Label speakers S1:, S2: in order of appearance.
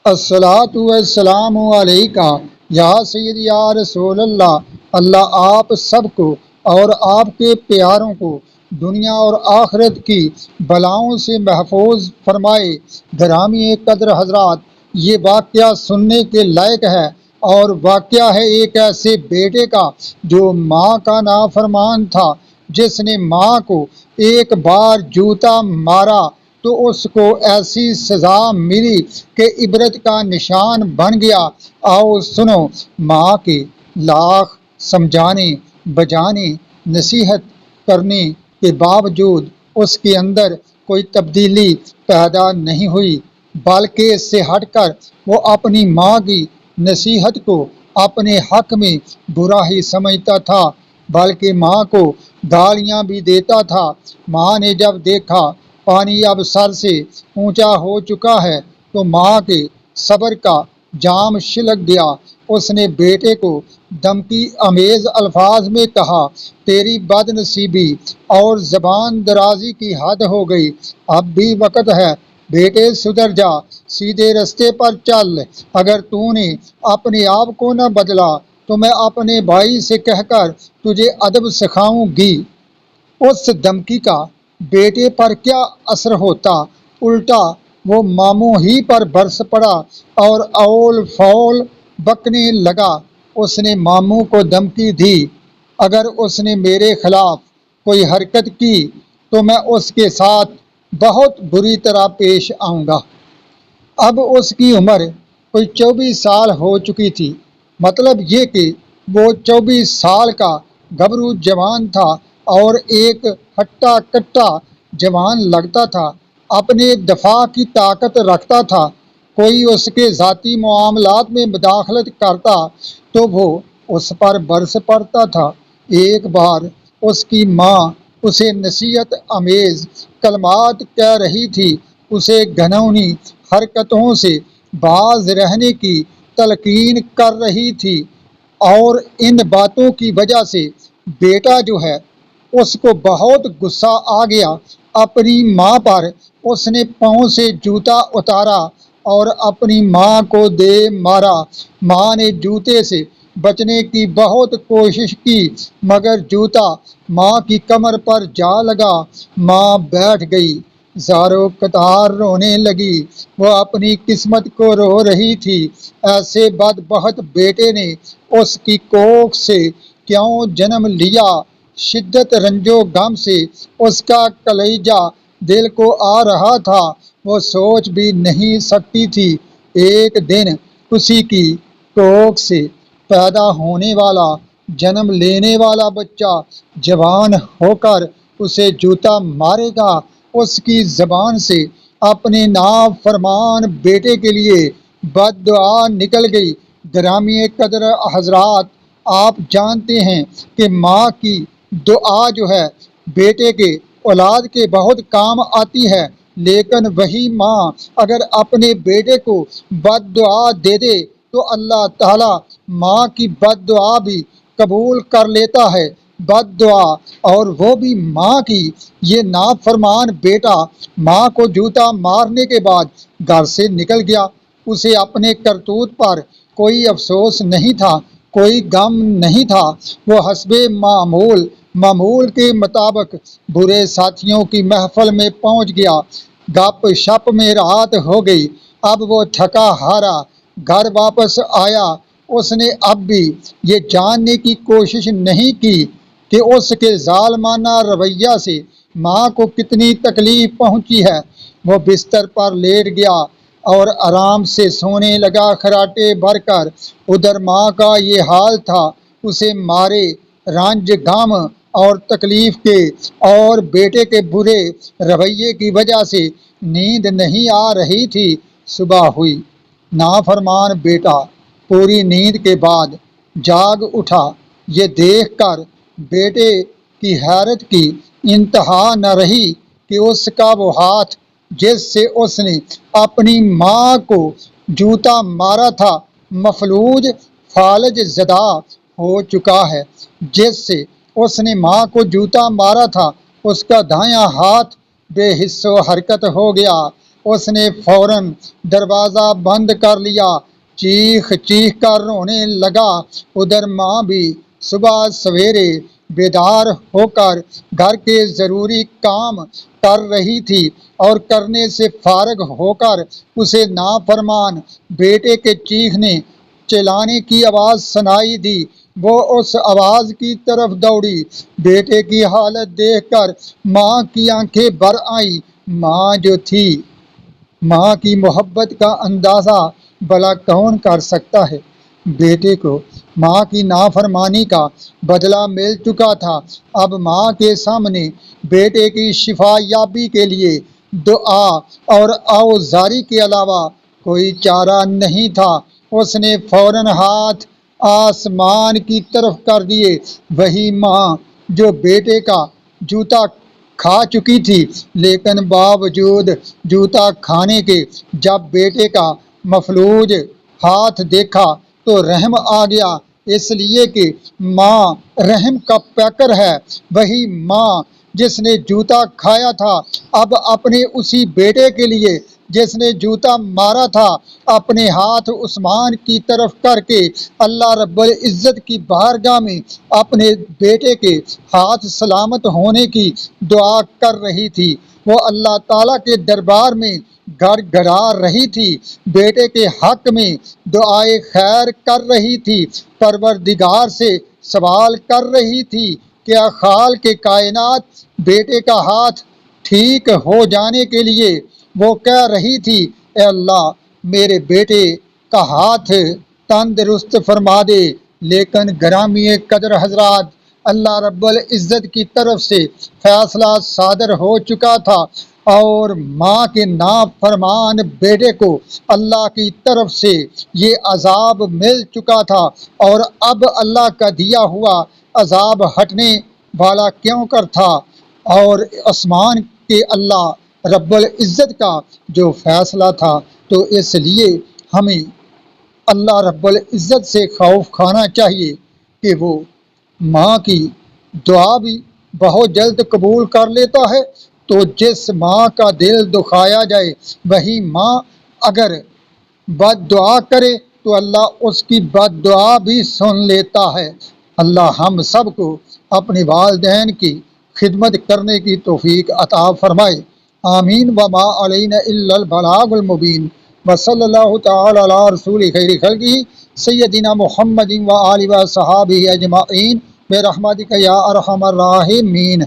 S1: الصلاۃ والسلام علیکہ یا سید یا رسول اللہ۔ اللہ آپ سب کو اور آپ کے پیاروں کو دنیا اور آخرت کی بلاؤں سے محفوظ فرمائے۔ گرامی قدر حضرات، یہ واقعہ سننے کے لائق ہے، اور واقعہ ہے ایک ایسے بیٹے کا جو ماں کا نافرمان تھا، جس نے ماں کو ایک بار جوتا مارا تو اس کو ایسی سزا ملی کہ عبرت کا نشان بن گیا۔ آؤ سنو، ماں کے لاکھ سمجھانے بجانے نصیحت کرنے کے باوجود اس کے اندر کوئی تبدیلی پیدا نہیں ہوئی، بلکہ اس سے ہٹ کر وہ اپنی ماں کی نصیحت کو اپنے حق میں برا ہی سمجھتا تھا، بلکہ ماں کو گالیاں بھی دیتا تھا۔ ماں نے جب دیکھا پانی اب سر سے اونچا ہو چکا ہے تو ماں کے صبر کا جام چھلک گیا۔ اس نے بیٹے کو دھمکی آمیز الفاظ میں کہا، تیری بد نصیبی اور زبان درازی کی حد ہو گئی، اب بھی وقت ہے، بیٹے سدھر جا، سیدھے رستے پر چل۔ اگر تو نے اپنے آپ کو نہ بدلا تو میں اپنے بھائی سے کہہ کر تجھے ادب سکھاؤں گی۔ اس دھمکی کا بیٹے پر کیا اثر ہوتا، الٹا وہ ماموں ہی پر برس پڑا اور اول فول بکنے لگا۔ اس نے ماموں کو دھمکی دی، اگر اس نے میرے خلاف کوئی حرکت کی تو میں اس کے ساتھ بہت بری طرح پیش آؤں گا۔ اب اس کی عمر کوئی 24 سال ہو چکی تھی، مطلب یہ کہ وہ 24 سال کا گبرو جوان تھا اور ایک ہٹا کٹا جوان لگتا تھا، اپنے دفاع کی طاقت رکھتا تھا۔ کوئی اس کے ذاتی معاملات میں مداخلت کرتا تو وہ اس پر برس پڑتا تھا۔ ایک بار اس کی ماں اسے نصیحت آمیز کلمات کہہ رہی تھی، اسے گھنونی حرکتوں سے باز رہنے کی تلقین کر رہی تھی، اور ان باتوں کی وجہ سے بیٹا جو ہے اس کو بہت غصہ آ گیا۔ اپنی ماں پر اس نے پاؤں سے جوتا اتارا اور اپنی ماں کو دے مارا۔ ماں نے جوتے سے بچنے کی بہت کوشش کی، مگر جوتا ماں کی کمر پر جا لگا۔ ماں بیٹھ گئی، زاروں قطار رونے لگی، وہ اپنی قسمت کو رو رہی تھی۔ ایسے بدبخت بیٹے نے اس کی کوکھ سے کیوں جنم لیا؟ شدت رنج و غم سے اس کا کلیجہ دل کو آ رہا تھا، وہ سوچ بھی نہیں سکتی تھی۔ ایک دن اسی کی کوکھ سے پیدا ہونے والا جنم لینے والا بچہ جوان ہو کر اسے جوتا مارے گا۔ اس کی زبان سے اپنے نافرمان بیٹے کے لیے بد دعا نکل گئی۔ گرامی قدر حضرات، آپ جانتے ہیں کہ ماں کی دعا جو ہے بیٹے کے اولاد کے بہت کام آتی ہے، لیکن وہی ماں اگر اپنے بیٹے کو بد دعا دے دے تو اللہ تعالی ماں کی بد دعا بھی قبول کر لیتا ہے۔ بد دعا، اور وہ بھی ماں کی۔ یہ نافرمان بیٹا ماں کو جوتا مارنے کے بعد گھر سے نکل گیا۔ اسے اپنے کرتوت پر کوئی افسوس نہیں تھا، کوئی غم نہیں تھا۔ وہ حسب معمول کے مطابق برے ساتھیوں کی محفل میں پہنچ گیا۔ گپ شپ میں رات ہو گئی، اب وہ تھکا ہارا گھر واپس آیا۔ اس نے اب بھی یہ جاننے کی کوشش نہیں کی کہ اس کے ظالمانہ رویہ سے ماں کو کتنی تکلیف پہنچی ہے۔ وہ بستر پر لیٹ گیا اور آرام سے سونے لگا خراٹے بھر کر۔ ادھر ماں کا یہ حال تھا، اسے مارے رنج غم اور تکلیف کے اور بیٹے کے برے رویے کی وجہ سے نیند نہیں آ رہی تھی۔ صبح ہوئی، نافرمان بیٹا پوری نیند کے بعد جاگ اٹھا۔ یہ دیکھ کر بیٹے کی حیرت کی انتہا نہ رہی کہ اس کا وہ ہاتھ جس سے اس نے اپنی ماں کو جوتا مارا تھا مفلوج فالج زدہ ہو چکا ہے۔ جس سے اس نے ماں کو جوتا مارا تھا اس کا دایاں ہاتھ بے حس و حرکت ہو گیا۔ اس نے فوراً دروازہ بند کر لیا، چیخ چیخ کر رونے لگا۔ ادھر ماں بھی صبح سویرے بیدار ہو کر گھر کے ضروری کام کر رہی تھی اور کرنے سے فارغ ہو کر اسے نافرمان بیٹے کے چیخنے چلانے کی آواز سنائی دی۔ وہ اس آواز کی طرف دوڑی۔ بیٹے کی حالت دیکھ کر ماں کی آنکھیں بھر آئیں۔ ماں جو تھی، ماں کی محبت کا اندازہ بھلا کون کر سکتا ہے؟ بیٹے کو ماں کی نافرمانی کا بدلہ مل چکا تھا۔ اب ماں کے سامنے بیٹے کی شفا یابی کے لیے دعا اور آوزاری کے علاوہ کوئی چارہ نہیں تھا۔ اس نے فوراً ہاتھ آسمان کی طرف کر دیے۔ وہی ماں جو بیٹے کا جوتا کھا چکی تھی، لیکن باوجود جوتا کھانے کے جب بیٹے کا مفلوج ہاتھ دیکھا تو رحم آ گیا، اس لیے کہ ماں رحم کا پیکر ہے۔ وہی ماں جس نے جوتا کھایا تھا اب اپنے اسی بیٹے کے لیے جس نے جوتا مارا تھا اپنے ہاتھ عثمان کی طرف کر کے اللہ رب العزت کی بارگاہ میں اپنے بیٹے کے ہاتھ سلامت ہونے کی دعا کر رہی تھی۔ وہ اللہ تعالیٰ کے دربار میں گڑ گڑا رہی تھی، بیٹے کے حق میں دعائے خیر کر رہی تھی، پروردگار سے سوال کر رہی تھی کہ خالق کے کائنات بیٹے کا ہاتھ ٹھیک ہو جانے کے لیے وہ کہہ رہی تھی، اے اللہ میرے بیٹے کا ہاتھ تندرست فرما دے۔ لیکن گرامی قدر حضرات، اللہ رب العزت کی طرف سے فیصلہ صادر ہو چکا تھا اور ماں کے نافرمان بیٹے کو اللہ کی طرف سے یہ عذاب مل چکا تھا، اور اب اللہ کا دیا ہوا عذاب ہٹنے والا کیوں کر تھا؟ اور آسمان کے اللہ رب العزت کا جو فیصلہ تھا، تو اس لیے ہمیں اللہ رب العزت سے خوف کھانا چاہیے کہ وہ ماں کی دعا بھی بہت جلد قبول کر لیتا ہے۔ تو جس ماں کا دل دکھایا جائے وہی ماں اگر بد دعا کرے تو اللہ اس کی بد دعا بھی سن لیتا ہے۔ اللہ ہم سب کو اپنے والدین کی خدمت کرنے کی توفیق عطا فرمائے، آمین۔ وما علینا الا البلاغ المبین، وصلی اللہ تعالی علی رسول خیر خلقہ سیدنا محمد و آلہ و صحابہ اجمعین برحمتک یا ارحم الراحمین۔